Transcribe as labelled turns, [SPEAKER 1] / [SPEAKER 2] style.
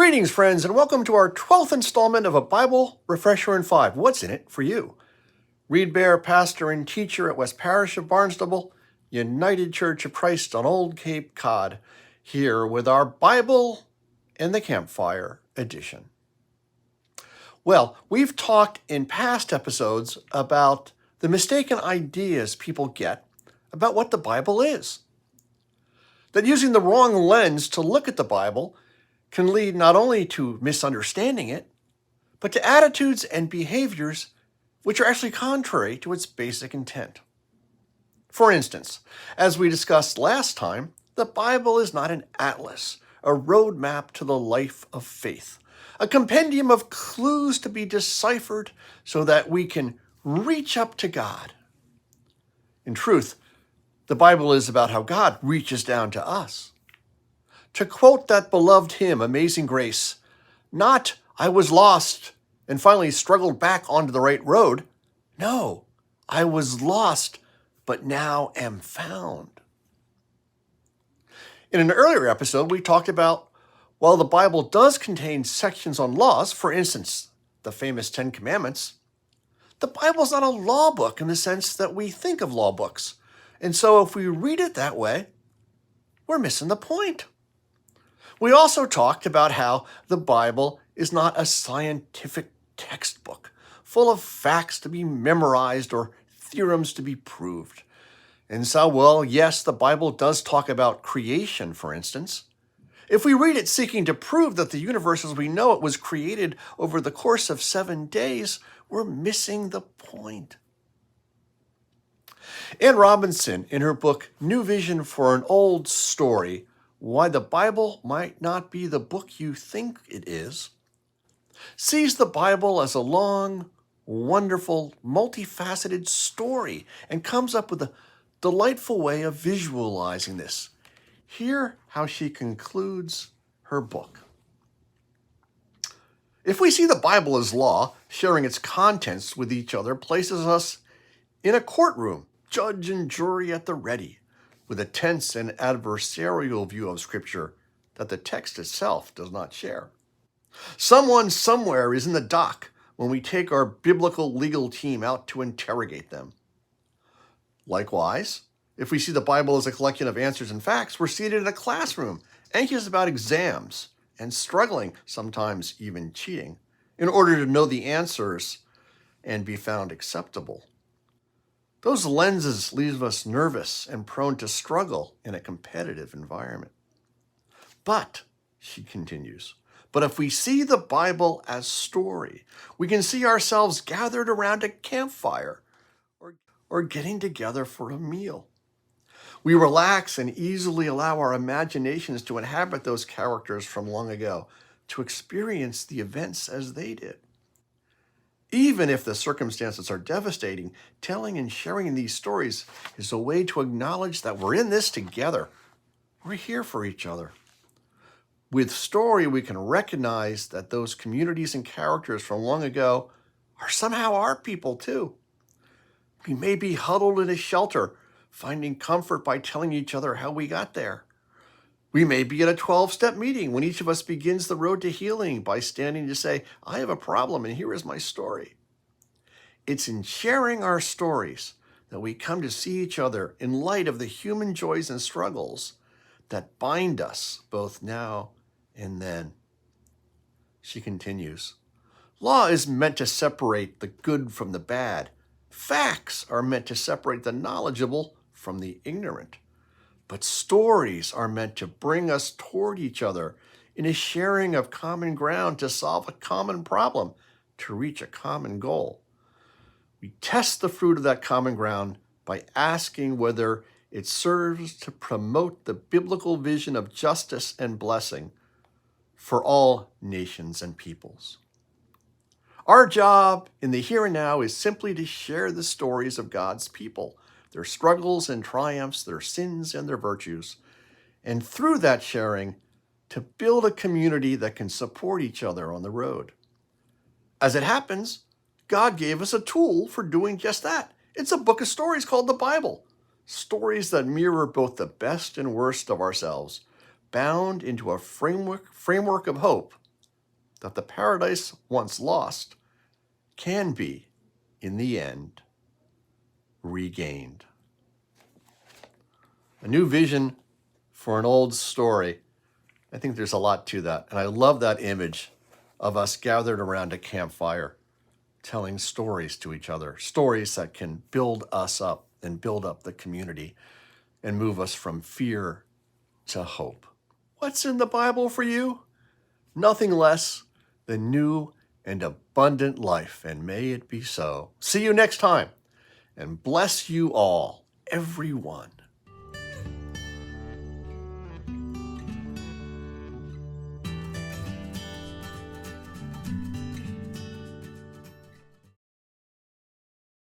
[SPEAKER 1] Greetings, friends, and welcome to our 12th installment of a Bible Refresher in 5. What's in it for you? Reed Bear, pastor and teacher at West Parish of Barnstable, United Church of Christ on Old Cape Cod, here with our Bible and the Campfire edition. Well, we've talked in past episodes about the mistaken ideas people get about what the Bible is. That using the wrong lens to look at the Bible can lead not only to misunderstanding it, but to attitudes and behaviors which are actually contrary to its basic intent. For instance, as we discussed last time, the Bible is not an atlas, a roadmap to the life of faith, a compendium of clues to be deciphered so that we can reach up to God. In truth, the Bible is about how God reaches down to us. To quote that beloved hymn, Amazing Grace, not I was lost and finally struggled back onto the right road. No, I was lost, but now am found. In an earlier episode, we talked about while the Bible does contain sections on laws, for instance, the famous Ten Commandments, the Bible's not a law book in the sense that we think of law books. And so if we read it that way, we're missing the point. We also talked about how the Bible is not a scientific textbook full of facts to be memorized or theorems to be proved. And so, well, yes, the Bible does talk about creation, for instance. If we read it seeking to prove that the universe as we know it was created over the course of 7 days, we're missing the point. Anne Robinson, in her book, New Vision for an Old Story, Why the Bible Might Not Be the Book You Think It Is, sees the Bible as a long, wonderful, multifaceted story and comes up with a delightful way of visualizing this. Hear how she concludes her book. If we see the Bible as law, sharing its contents with each other places us in a courtroom, judge and jury at the ready, with a tense and adversarial view of Scripture that the text itself does not share. Someone somewhere is in the dock when we take our biblical legal team out to interrogate them. Likewise, if we see the Bible as a collection of answers and facts, we're seated in a classroom, anxious about exams, and struggling, sometimes even cheating, in order to know the answers and be found acceptable. Those lenses leave us nervous and prone to struggle in a competitive environment. But, she continues, but if we see the Bible as story, we can see ourselves gathered around a campfire or getting together for a meal. We relax and easily allow our imaginations to inhabit those characters from long ago, to experience the events as they did. Even if the circumstances are devastating, telling and sharing these stories is a way to acknowledge that we're in this together. We're here for each other. With story, we can recognize that those communities and characters from long ago are somehow our people too. We may be huddled in a shelter, finding comfort by telling each other how we got there. We may be at a 12-step meeting when each of us begins the road to healing by standing to say, I have a problem and here is my story. It's in sharing our stories that we come to see each other in light of the human joys and struggles that bind us both now and then. She continues, law is meant to separate the good from the bad. Facts are meant to separate the knowledgeable from the ignorant. But stories are meant to bring us toward each other in a sharing of common ground to solve a common problem, to reach a common goal. We test the fruit of that common ground by asking whether it serves to promote the biblical vision of justice and blessing for all nations and peoples. Our job in the here and now is simply to share the stories of God's people, their struggles and triumphs, their sins and their virtues, and through that sharing, to build a community that can support each other on the road. As it happens, God gave us a tool for doing just that. It's a book of stories called the Bible, stories that mirror both the best and worst of ourselves, bound into a framework of hope that the paradise once lost can be, in the end, regained. A new vision for an old story. I think there's a lot to that. And I love that image of us gathered around a campfire, telling stories to each other, stories that can build us up and build up the community and move us from fear to hope. What's in the Bible for you? Nothing less than new and abundant life, and may it be so. See you next time, and bless you all, everyone.